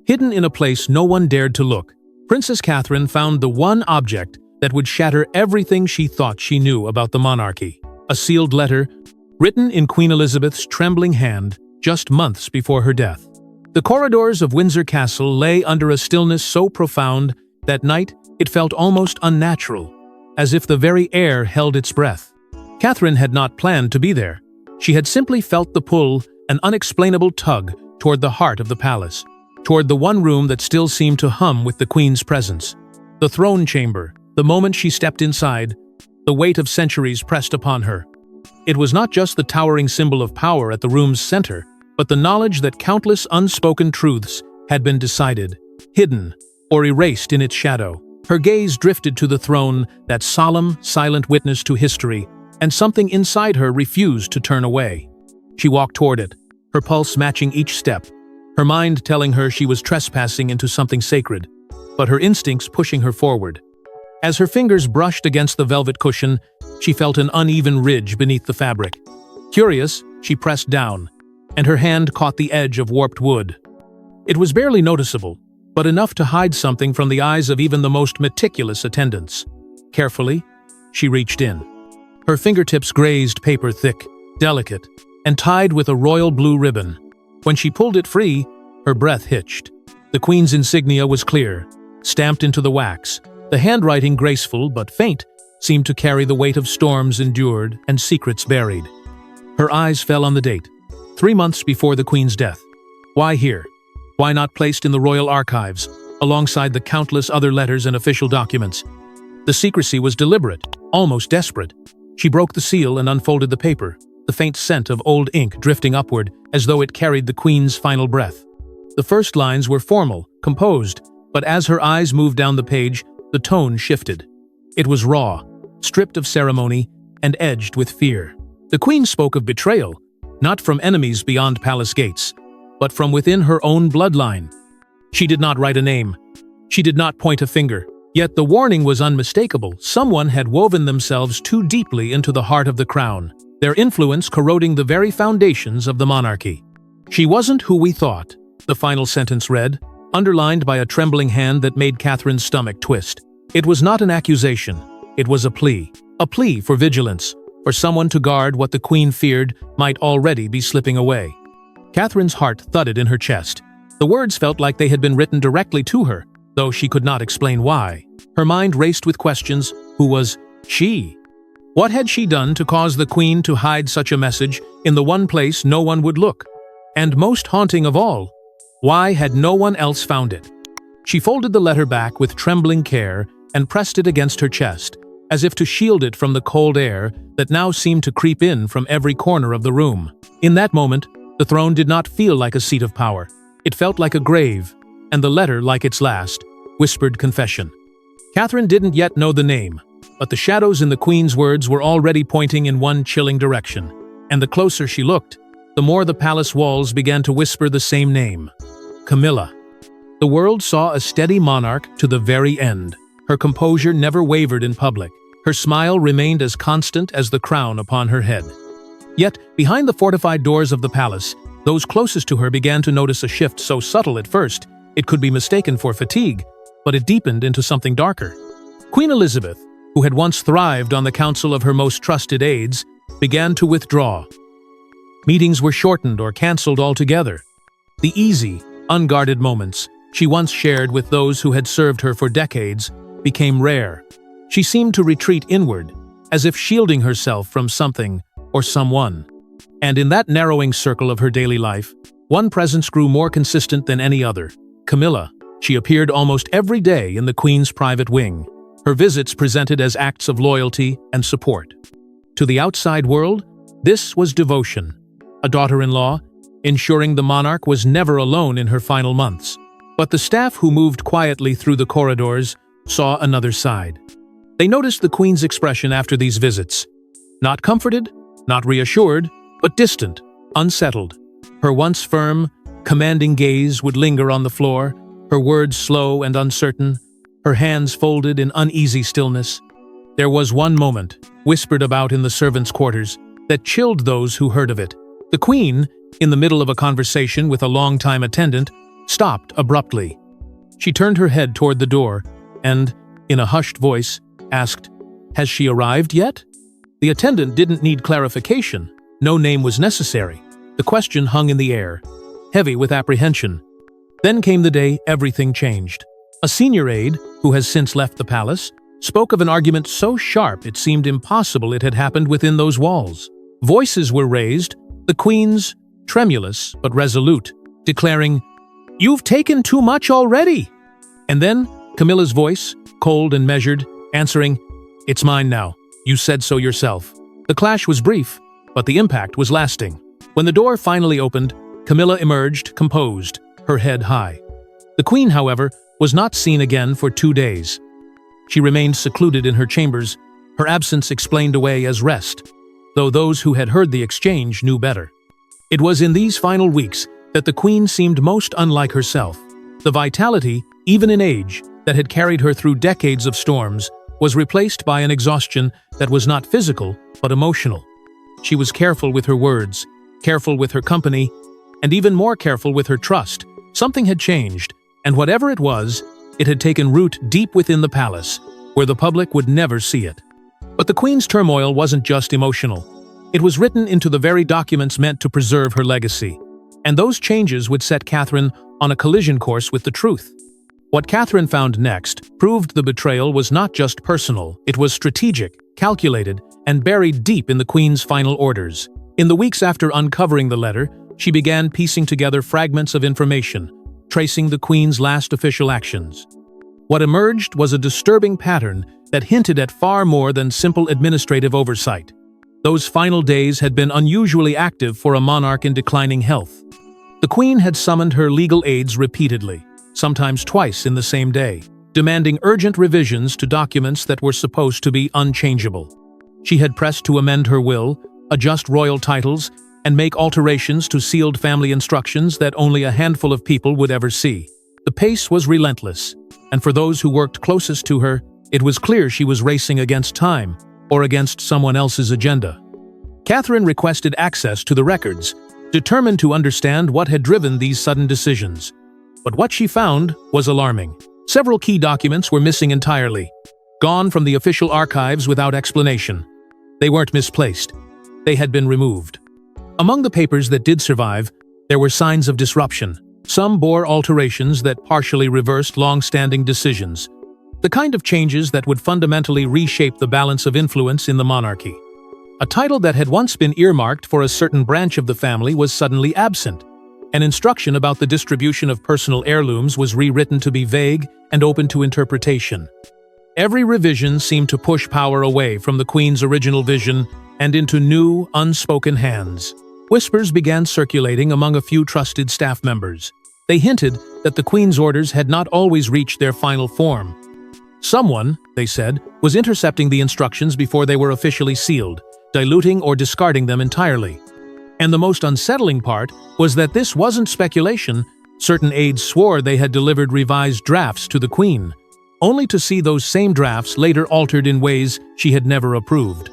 Hidden in a place no one dared to look, Princess Catherine found the one object that would shatter everything she thought she knew about the monarchy. A sealed letter, written in Queen Elizabeth's trembling hand just months before her death. The corridors of Windsor Castle lay under a stillness so profound that night it felt almost unnatural, as if the very air held its breath. Catherine had not planned to be there. She had simply felt the pull, an unexplainable tug, toward the heart of the palace, toward the one room that still seemed to hum with the Queen's presence. The throne chamber. The moment she stepped inside, the weight of centuries pressed upon her. It was not just the towering symbol of power at the room's center, but the knowledge that countless unspoken truths had been decided, hidden, or erased in its shadow. Her gaze drifted to the throne, that solemn, silent witness to history, and something inside her refused to turn away. She walked toward it, her pulse matching each step, her mind telling her she was trespassing into something sacred, but her instincts pushing her forward. As her fingers brushed against the velvet cushion, she felt an uneven ridge beneath the fabric. Curious, she pressed down, and her hand caught the edge of warped wood. It was barely noticeable, but enough to hide something from the eyes of even the most meticulous attendants. Carefully, she reached in. Her fingertips grazed paper thick, delicate, and tied with a royal blue ribbon. When she pulled it free, her breath hitched. The Queen's insignia was clear, stamped into the wax. The handwriting, graceful but faint, seemed to carry the weight of storms endured and secrets buried. Her eyes fell on the date, 3 months before the Queen's death. Why here? Why not placed in the royal archives, alongside the countless other letters and official documents? The secrecy was deliberate, almost desperate. She broke the seal and unfolded the paper, the faint scent of old ink drifting upward as though it carried the Queen's final breath. The first lines were formal, composed, but as her eyes moved down the page, the tone shifted. It was raw, stripped of ceremony, and edged with fear. The Queen spoke of betrayal, not from enemies beyond palace gates, but from within her own bloodline. She did not write a name. She did not point a finger. Yet the warning was unmistakable. Someone had woven themselves too deeply into the heart of the crown, their influence corroding the very foundations of the monarchy. "She wasn't who we thought," the final sentence read, underlined by a trembling hand that made Catherine's stomach twist. It was not an accusation. It was a plea for vigilance, for someone to guard what the Queen feared might already be slipping away. Catherine's heart thudded in her chest. The words felt like they had been written directly to her, though she could not explain why. Her mind raced with questions. Who was she? What had she done to cause the Queen to hide such a message in the one place no one would look? And most haunting of all, why had no one else found it? She folded the letter back with trembling care and pressed it against her chest, as if to shield it from the cold air that now seemed to creep in from every corner of the room. In that moment, the throne did not feel like a seat of power. It felt like a grave, and the letter like its last, whispered confession. Catherine didn't yet know the name, but the shadows in the Queen's words were already pointing in one chilling direction, and the closer she looked, the more the palace walls began to whisper the same name. Camilla. The world saw a steady monarch to the very end. Her composure never wavered in public. Her smile remained as constant as the crown upon her head. Yet, behind the fortified doors of the palace, those closest to her began to notice a shift so subtle at first, it could be mistaken for fatigue, but it deepened into something darker. Queen Elizabeth, who had once thrived on the counsel of her most trusted aides, began to withdraw. Meetings were shortened or cancelled altogether. The easy, unguarded moments she once shared with those who had served her for decades became rare. She seemed to retreat inward, as if shielding herself from something or someone. And in that narrowing circle of her daily life, one presence grew more consistent than any other. Camilla. She appeared almost every day in the Queen's private wing, her visits presented as acts of loyalty and support. To the outside world, this was devotion. A daughter-in-law, ensuring the monarch was never alone in her final months. But the staff who moved quietly through the corridors saw another side. They noticed the Queen's expression after these visits. Not comforted, not reassured, but distant, unsettled. Her once firm, commanding gaze would linger on the floor, her words slow and uncertain, her hands folded in uneasy stillness. There was one moment, whispered about in the servants' quarters, that chilled those who heard of it. The Queen, in the middle of a conversation with a longtime attendant, stopped abruptly. She turned her head toward the door and, in a hushed voice, asked, "Has she arrived yet?" The attendant didn't need clarification. No name was necessary. The question hung in the air, heavy with apprehension. Then came the day everything changed. A senior aide, who has since left the palace, spoke of an argument so sharp it seemed impossible it had happened within those walls. Voices were raised, the Queen's, tremulous but resolute, declaring, "You've taken too much already!" And then Camilla's voice, cold and measured, answering, "It's mine now. You said so yourself." The clash was brief, but the impact was lasting. When the door finally opened, Camilla emerged, composed, her head high. The Queen, however, was not seen again for 2 days. She remained secluded in her chambers, her absence explained away as rest, though those who had heard the exchange knew better. It was in these final weeks that the Queen seemed most unlike herself. The vitality, even in age, that had carried her through decades of storms was replaced by an exhaustion that was not physical, but emotional. She was careful with her words, careful with her company, and even more careful with her trust. Something had changed, and whatever it was, it had taken root deep within the palace, where the public would never see it. But the Queen's turmoil wasn't just emotional. It was written into the very documents meant to preserve her legacy. And those changes would set Catherine on a collision course with the truth. What Catherine found next proved the betrayal was not just personal, it was strategic, calculated, and buried deep in the Queen's final orders. In the weeks after uncovering the letter, she began piecing together fragments of information, tracing the Queen's last official actions. What emerged was a disturbing pattern that hinted at far more than simple administrative oversight. Those final days had been unusually active for a monarch in declining health. The Queen had summoned her legal aides repeatedly, sometimes twice in the same day, demanding urgent revisions to documents that were supposed to be unchangeable. She had pressed to amend her will, adjust royal titles, and make alterations to sealed family instructions that only a handful of people would ever see. The pace was relentless, and for those who worked closest to her, it was clear she was racing against time, or against someone else's agenda. Catherine requested access to the records, determined to understand what had driven these sudden decisions. But what she found was alarming. Several key documents were missing entirely, gone from the official archives without explanation. They weren't misplaced. They had been removed. Among the papers that did survive, there were signs of disruption. Some bore alterations that partially reversed long-standing decisions, the kind of changes that would fundamentally reshape the balance of influence in the monarchy. A title that had once been earmarked for a certain branch of the family was suddenly absent. An instruction about the distribution of personal heirlooms was rewritten to be vague and open to interpretation. Every revision seemed to push power away from the Queen's original vision and into new, unspoken hands. Whispers began circulating among a few trusted staff members. They hinted that the Queen's orders had not always reached their final form. Someone, they said, was intercepting the instructions before they were officially sealed, diluting or discarding them entirely. And the most unsettling part was that this wasn't speculation. Certain aides swore they had delivered revised drafts to the Queen, only to see those same drafts later altered in ways she had never approved.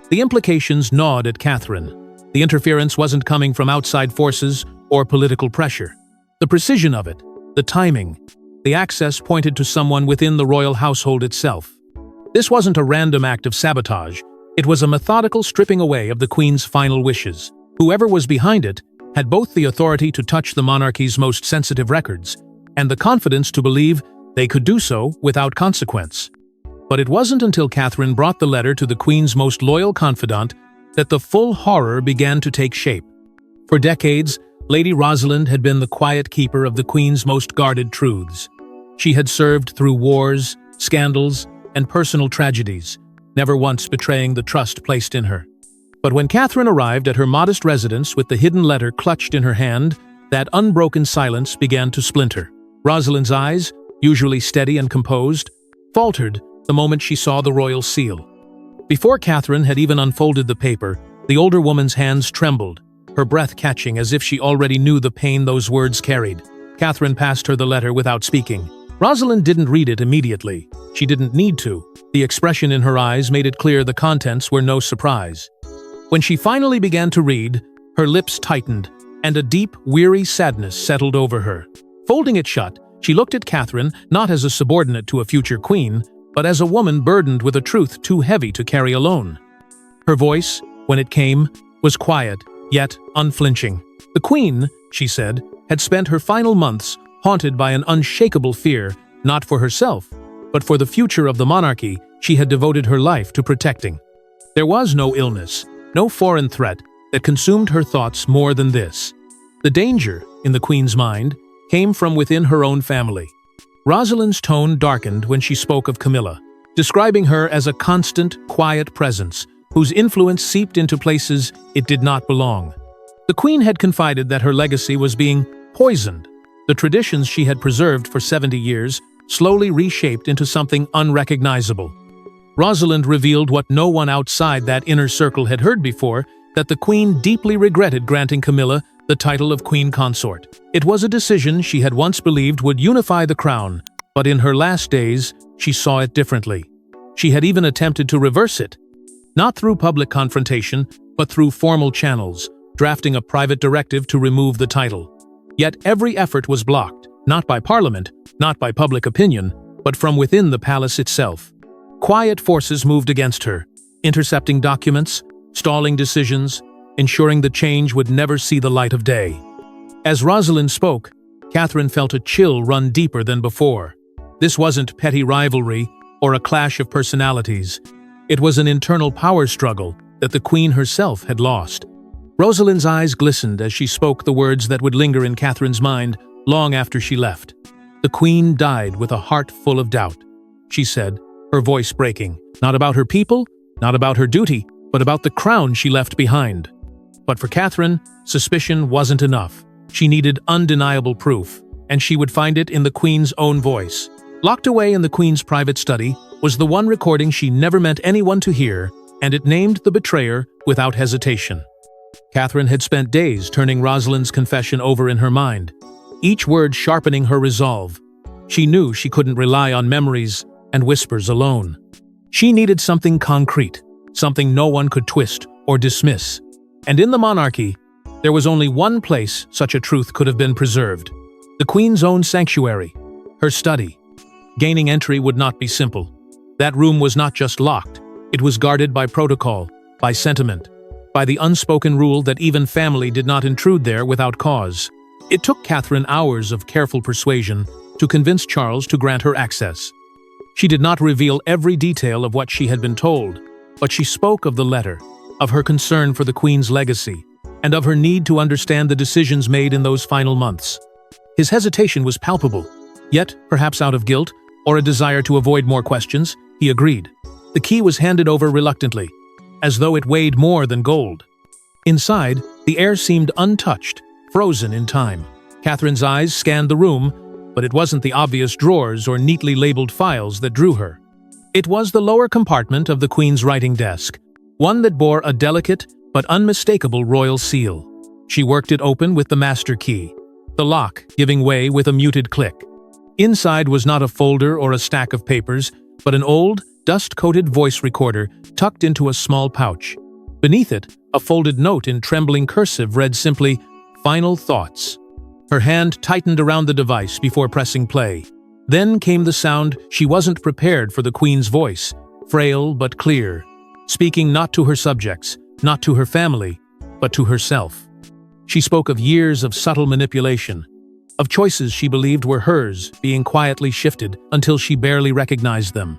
The implications gnawed at Catherine. The interference wasn't coming from outside forces or political pressure. The precision of it, the timing, the access pointed to someone within the royal household itself. This wasn't a random act of sabotage. It was a methodical stripping away of the Queen's final wishes. Whoever was behind it had both the authority to touch the monarchy's most sensitive records and the confidence to believe they could do so without consequence. But it wasn't until Catherine brought the letter to the Queen's most loyal confidant that the full horror began to take shape. For decades, Lady Rosalind had been the quiet keeper of the Queen's most guarded truths. She had served through wars, scandals, and personal tragedies, never once betraying the trust placed in her. But when Catherine arrived at her modest residence with the hidden letter clutched in her hand, that unbroken silence began to splinter. Rosalind's eyes, usually steady and composed, faltered the moment she saw the royal seal. Before Catherine had even unfolded the paper, the older woman's hands trembled, her breath catching as if she already knew the pain those words carried. Catherine passed her the letter without speaking. Rosalind didn't read it immediately. She didn't need to. The expression in her eyes made it clear the contents were no surprise. When she finally began to read, her lips tightened, and a deep, weary sadness settled over her. Folding it shut, she looked at Catherine not as a subordinate to a future queen, but as a woman burdened with a truth too heavy to carry alone. Her voice, when it came, was quiet, yet unflinching. The queen, she said, had spent her final months haunted by an unshakable fear, not for herself, but for the future of the monarchy she had devoted her life to protecting. There was no illness, no foreign threat that consumed her thoughts more than this. The danger, in the queen's mind, came from within her own family. Rosalind's tone darkened when she spoke of Camilla, describing her as a constant, quiet presence whose influence seeped into places it did not belong. The queen had confided that her legacy was being poisoned. The traditions she had preserved for 70 years slowly reshaped into something unrecognizable. Rosalind revealed what no one outside that inner circle had heard before, that the queen deeply regretted granting Camilla the title of queen consort. It was a decision she had once believed would unify the crown, but in her last days, she saw it differently. She had even attempted to reverse it, not through public confrontation, but through formal channels, drafting a private directive to remove the title. Yet every effort was blocked, not by Parliament, not by public opinion, but from within the palace itself. Quiet forces moved against her, intercepting documents, stalling decisions, ensuring the change would never see the light of day. As Rosalind spoke, Catherine felt a chill run deeper than before. This wasn't petty rivalry or a clash of personalities. It was an internal power struggle that the queen herself had lost. Rosalind's eyes glistened as she spoke the words that would linger in Catherine's mind long after she left. The queen died with a heart full of doubt, she said, her voice breaking. Not about her people, not about her duty, but about the crown she left behind. But for Catherine, suspicion wasn't enough. She needed undeniable proof, and she would find it in the queen's own voice. Locked away in the queen's private study was the one recording she never meant anyone to hear, and it named the betrayer without hesitation. Catherine had spent days turning Rosalind's confession over in her mind, each word sharpening her resolve. She knew she couldn't rely on memories and whispers alone. She needed something concrete, something no one could twist or dismiss. And in the monarchy, there was only one place such a truth could have been preserved: the queen's own sanctuary, her study. Gaining entry would not be simple. That room was not just locked, it was guarded by protocol, by sentiment, by the unspoken rule that even family did not intrude there without cause. It took Catherine hours of careful persuasion to convince Charles to grant her access. She did not reveal every detail of what she had been told, but she spoke of the letter, of her concern for the queen's legacy, and of her need to understand the decisions made in those final months. His hesitation was palpable, yet, perhaps out of guilt or a desire to avoid more questions, he agreed. The key was handed over reluctantly, as though it weighed more than gold. Inside, the air seemed untouched, frozen in time. Catherine's eyes scanned the room, but it wasn't the obvious drawers or neatly labeled files that drew her. It was the lower compartment of the queen's writing desk, one that bore a delicate but unmistakable royal seal. She worked it open with the master key, the lock giving way with a muted click. Inside was not a folder or a stack of papers, but an old, dust-coated voice recorder tucked into a small pouch. Beneath it, a folded note in trembling cursive read simply, "Final thoughts." Her hand tightened around the device before pressing play. Then came the sound she wasn't prepared for: the queen's voice, frail but clear, speaking not to her subjects, not to her family, but to herself. She spoke of years of subtle manipulation, of choices she believed were hers being quietly shifted until she barely recognized them.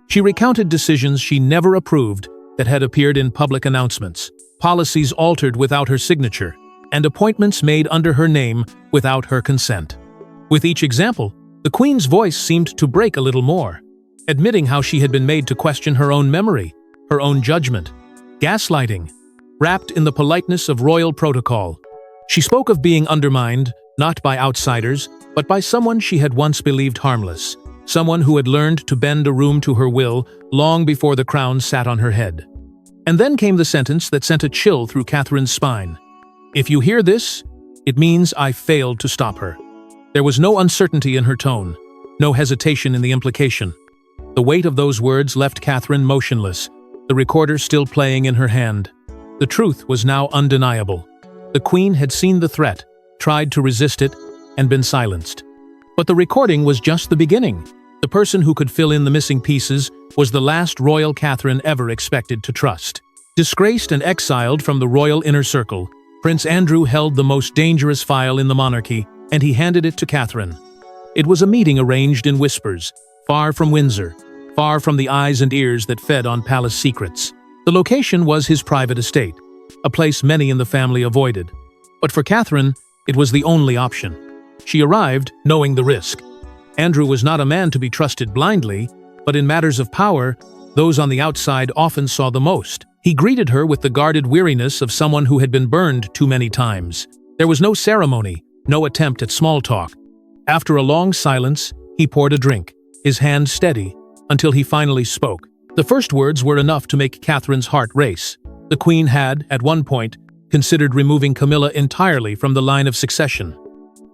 She recounted decisions she never approved that had appeared in public announcements, policies altered without her signature, and appointments made under her name without her consent. With each example, the queen's voice seemed to break a little more, admitting how she had been made to question her own memory, her own judgment. Gaslighting, wrapped in the politeness of royal protocol. She spoke of being undermined, not by outsiders, but by someone she had once believed harmless, someone who had learned to bend a room to her will long before the crown sat on her head. And then came the sentence that sent a chill through Catherine's spine. "If you hear this, it means I failed to stop her." There was no uncertainty in her tone, no hesitation in the implication. The weight of those words left Catherine motionless, the recorder still playing in her hand. The truth was now undeniable. The queen had seen the threat, tried to resist it, and been silenced. But the recording was just the beginning. The person who could fill in the missing pieces was the last royal Catherine ever expected to trust. Disgraced and exiled from the royal inner circle, Prince Andrew held the most dangerous file in the monarchy, and he handed it to Catherine. It was a meeting arranged in whispers, far from Windsor, far from the eyes and ears that fed on palace secrets. The location was his private estate, a place many in the family avoided. But for Catherine, it was the only option. She arrived knowing the risk. Andrew was not a man to be trusted blindly, but in matters of power, those on the outside often saw the most. He greeted her with the guarded weariness of someone who had been burned too many times. There was no ceremony, no attempt at small talk. After a long silence, he poured a drink, his hand steady, until he finally spoke. The first words were enough to make Catherine's heart race. The Queen had, at one point, considered removing Camilla entirely from the line of succession.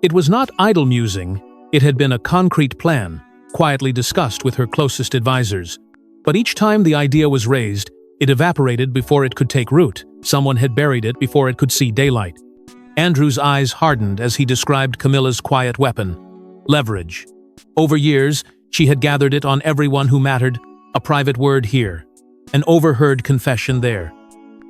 It was not idle musing. It had been a concrete plan, quietly discussed with her closest advisors. But each time the idea was raised, it evaporated before it could take root. Someone had buried it before it could see daylight. Andrew's eyes hardened as he described Camilla's quiet weapon: leverage. Over years, she had gathered it on everyone who mattered, a private word here, an overheard confession there.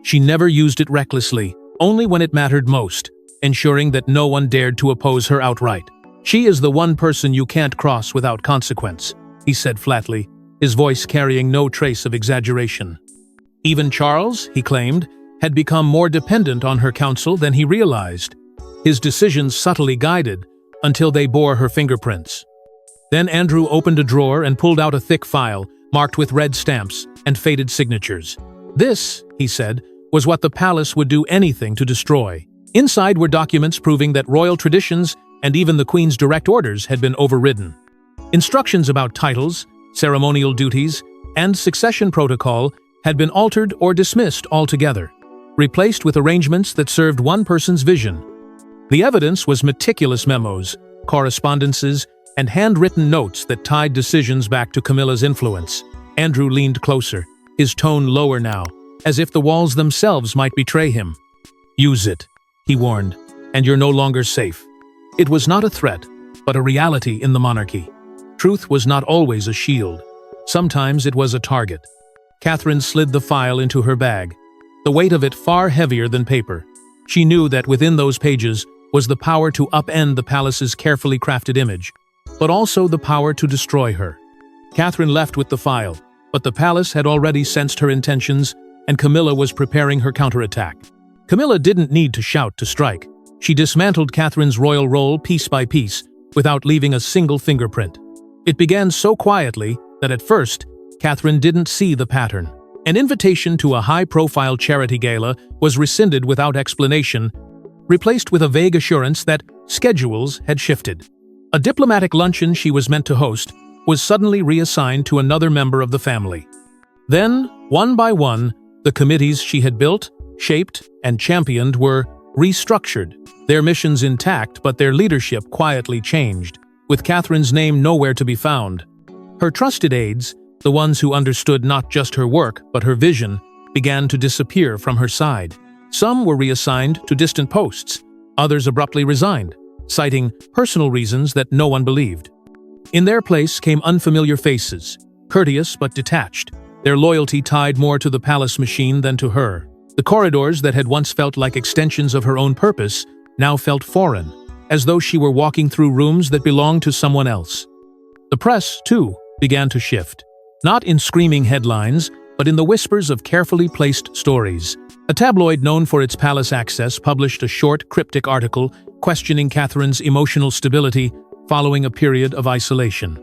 She never used it recklessly, only when it mattered most, ensuring that no one dared to oppose her outright. "She is the one person you can't cross without consequence," he said flatly, his voice carrying no trace of exaggeration. Even Charles, he claimed, had become more dependent on her counsel than he realized, his decisions subtly guided until they bore her fingerprints. Then Andrew opened a drawer and pulled out a thick file, marked with red stamps and faded signatures. This, he said, was what the palace would do anything to destroy. Inside were documents proving that royal traditions and even the Queen's direct orders had been overridden. Instructions about titles, ceremonial duties, and succession protocol had been altered or dismissed altogether, replaced with arrangements that served one person's vision. The evidence was meticulous memos, correspondences, and handwritten notes that tied decisions back to Camilla's influence. Andrew leaned closer, his tone lower now, as if the walls themselves might betray him. "Use it," he warned, "and you're no longer safe." It was not a threat, but a reality in the monarchy. Truth was not always a shield. Sometimes it was a target. Catherine slid the file into her bag, the weight of it far heavier than paper. She knew that within those pages was the power to upend the palace's carefully crafted image, but also the power to destroy her. Catherine left with the file, but the palace had already sensed her intentions, and Camilla was preparing her counterattack. Camilla didn't need to shout to strike. She dismantled Catherine's royal role piece by piece, without leaving a single fingerprint. It began so quietly that at first, Catherine didn't see the pattern. An invitation to a high-profile charity gala was rescinded without explanation, replaced with a vague assurance that schedules had shifted. A diplomatic luncheon she was meant to host was suddenly reassigned to another member of the family. Then, one by one, the committees she had built, shaped, and championed were restructured, their missions intact but their leadership quietly changed, with Catherine's name nowhere to be found. Her trusted aides, the ones who understood not just her work but her vision, began to disappear from her side. Some were reassigned to distant posts, others abruptly resigned, citing personal reasons that no one believed. In their place came unfamiliar faces, courteous but detached, their loyalty tied more to the palace machine than to her. The corridors that had once felt like extensions of her own purpose now felt foreign, as though she were walking through rooms that belonged to someone else. The press, too, began to shift, not in screaming headlines, but in the whispers of carefully placed stories. A tabloid known for its palace access published a short, cryptic article questioning Catherine's emotional stability following a period of isolation.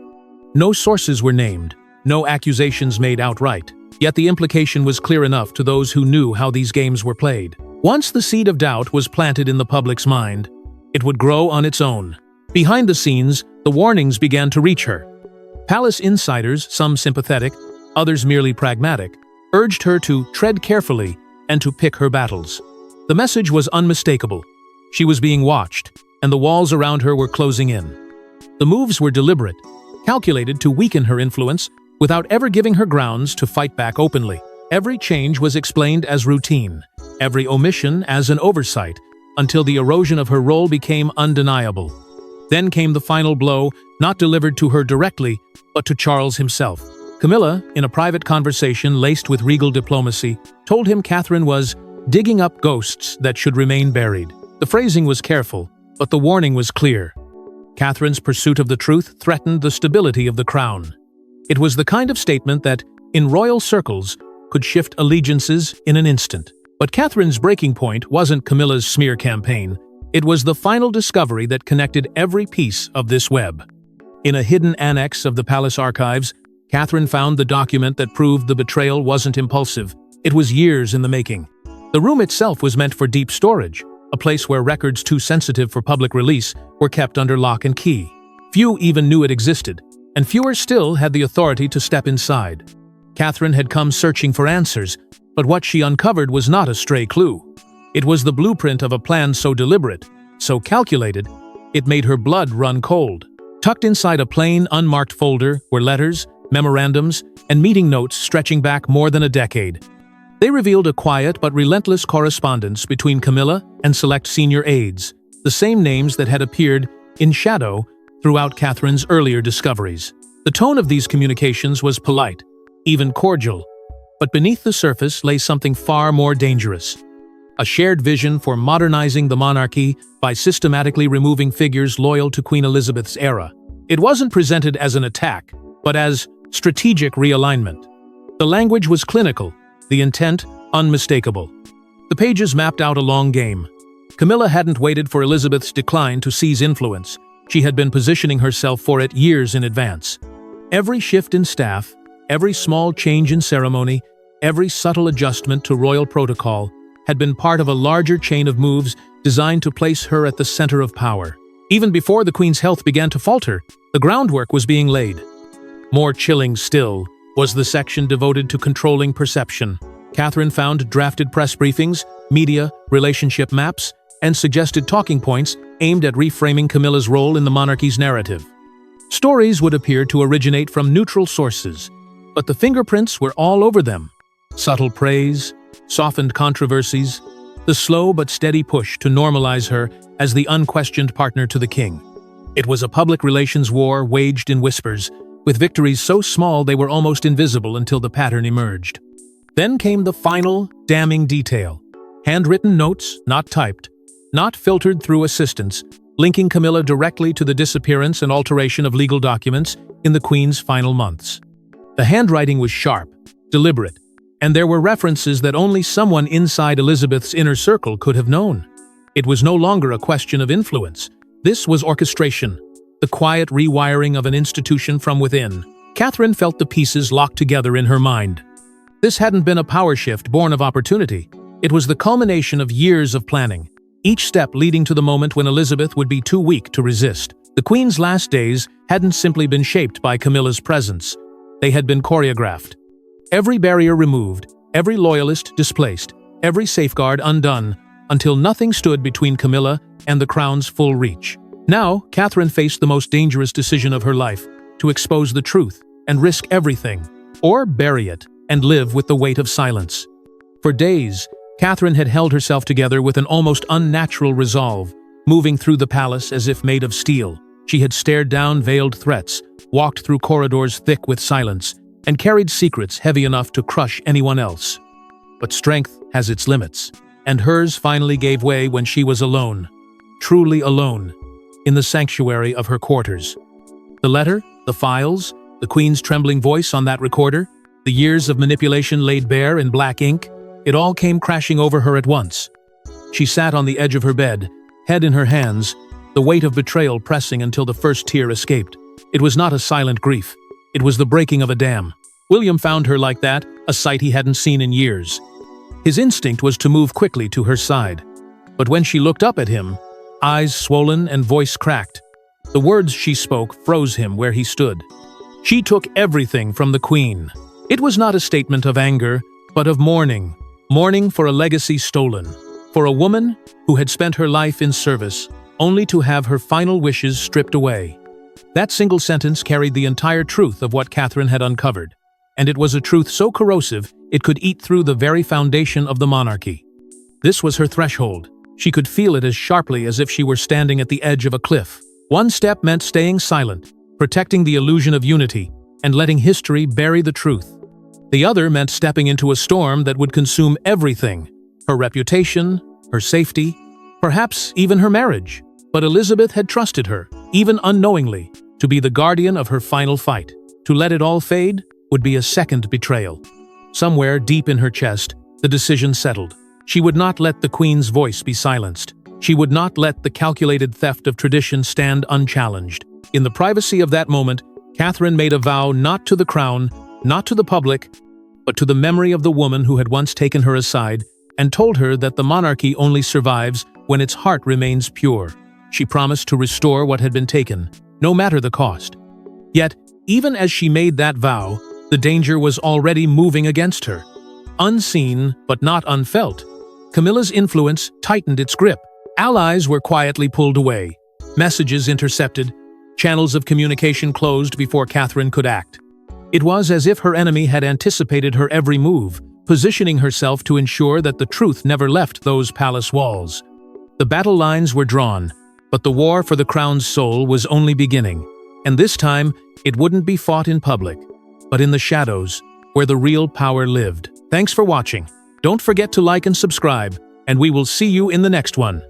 No sources were named, no accusations made outright, yet the implication was clear enough to those who knew how these games were played. Once the seed of doubt was planted in the public's mind, it would grow on its own. Behind the scenes, the warnings began to reach her. Palace insiders, some sympathetic, others merely pragmatic, urged her to tread carefully and to pick her battles. The message was unmistakable. She was being watched, and the walls around her were closing in. The moves were deliberate, calculated to weaken her influence without ever giving her grounds to fight back openly. Every change was explained as routine, every omission as an oversight, until the erosion of her role became undeniable. Then came the final blow, not delivered to her directly, but to Charles himself. Camilla, in a private conversation laced with regal diplomacy, told him Catherine was digging up ghosts that should remain buried. The phrasing was careful, but the warning was clear. Catherine's pursuit of the truth threatened the stability of the crown. It was the kind of statement that, in royal circles, could shift allegiances in an instant. But Catherine's breaking point wasn't Camilla's smear campaign. It was the final discovery that connected every piece of this web. In a hidden annex of the palace archives, Catherine found the document that proved the betrayal wasn't impulsive. It was years in the making. The room itself was meant for deep storage, a place where records too sensitive for public release were kept under lock and key. Few even knew it existed, and fewer still had the authority to step inside. Catherine had come searching for answers, but what she uncovered was not a stray clue. It was the blueprint of a plan so deliberate, so calculated, it made her blood run cold. Tucked inside a plain, unmarked folder were letters, memorandums, and meeting notes stretching back more than a decade. They revealed a quiet but relentless correspondence between Camilla and select senior aides, the same names that had appeared in shadow throughout Catherine's earlier discoveries. The tone of these communications was polite, even cordial, but beneath the surface lay something far more dangerous. A shared vision for modernizing the monarchy by systematically removing figures loyal to Queen Elizabeth's era. It wasn't presented as an attack, but as strategic realignment. The language was clinical, the intent unmistakable. The pages mapped out a long game. Camilla hadn't waited for Elizabeth's decline to seize influence. She had been positioning herself for it years in advance. Every shift in staff, every small change in ceremony, every subtle adjustment to royal protocol had been part of a larger chain of moves designed to place her at the center of power. Even before the Queen's health began to falter, the groundwork was being laid. More chilling still was the section devoted to controlling perception. Catherine found drafted press briefings, media, relationship maps, and suggested talking points aimed at reframing Camilla's role in the monarchy's narrative. Stories would appear to originate from neutral sources, but the fingerprints were all over them. Subtle praise, softened controversies, the slow but steady push to normalize her as the unquestioned partner to the king. It was a public relations war waged in whispers, with victories so small they were almost invisible until the pattern emerged. Then came the final, damning detail. Handwritten notes, not typed, not filtered through assistants, linking Camilla directly to the disappearance and alteration of legal documents in the Queen's final months. The handwriting was sharp, deliberate, and there were references that only someone inside Elizabeth's inner circle could have known. It was no longer a question of influence. This was orchestration, the quiet rewiring of an institution from within. Catherine felt the pieces locked together in her mind. This hadn't been a power shift born of opportunity. It was the culmination of years of planning, each step leading to the moment when Elizabeth would be too weak to resist. The Queen's last days hadn't simply been shaped by Camilla's presence. They had been choreographed. Every barrier removed, every loyalist displaced, every safeguard undone, until nothing stood between Camilla and the crown's full reach. Now, Catherine faced the most dangerous decision of her life, to expose the truth and risk everything, or bury it and live with the weight of silence. For days, Catherine had held herself together with an almost unnatural resolve, moving through the palace as if made of steel. She had stared down veiled threats, walked through corridors thick with silence, and carried secrets heavy enough to crush anyone else. But strength has its limits, and hers finally gave way when she was alone, truly alone, in the sanctuary of her quarters. The letter, the files, the Queen's trembling voice on that recorder, the years of manipulation laid bare in black ink, it all came crashing over her at once. She sat on the edge of her bed, head in her hands, the weight of betrayal pressing until the first tear escaped. It was not a silent grief. It was the breaking of a dam. William found her like that, a sight he hadn't seen in years. His instinct was to move quickly to her side. But when she looked up at him, eyes swollen and voice cracked, the words she spoke froze him where he stood. She took everything from the Queen. It was not a statement of anger, but of mourning. Mourning for a legacy stolen. For a woman who had spent her life in service, only to have her final wishes stripped away. That single sentence carried the entire truth of what Catherine had uncovered. And it was a truth so corrosive, it could eat through the very foundation of the monarchy. This was her threshold. She could feel it as sharply as if she were standing at the edge of a cliff. One step meant staying silent, protecting the illusion of unity, and letting history bury the truth. The other meant stepping into a storm that would consume everything: her reputation, her safety, perhaps even her marriage. But Elizabeth had trusted her, even unknowingly, to be the guardian of her final fight. To let it all fade would be a second betrayal. Somewhere deep in her chest, the decision settled. She would not let the Queen's voice be silenced. She would not let the calculated theft of tradition stand unchallenged. In the privacy of that moment, Catherine made a vow not to the crown, not to the public, but to the memory of the woman who had once taken her aside and told her that the monarchy only survives when its heart remains pure. She promised to restore what had been taken, no matter the cost. Yet, even as she made that vow, the danger was already moving against her. Unseen, but not unfelt, Camilla's influence tightened its grip. Allies were quietly pulled away, messages intercepted, channels of communication closed before Catherine could act. It was as if her enemy had anticipated her every move, positioning herself to ensure that the truth never left those palace walls. The battle lines were drawn, but the war for the crown's soul was only beginning. And this time, it wouldn't be fought in public, but in the shadows, where the real power lived. Thanks for watching. Don't forget to like and subscribe, and we will see you in the next one.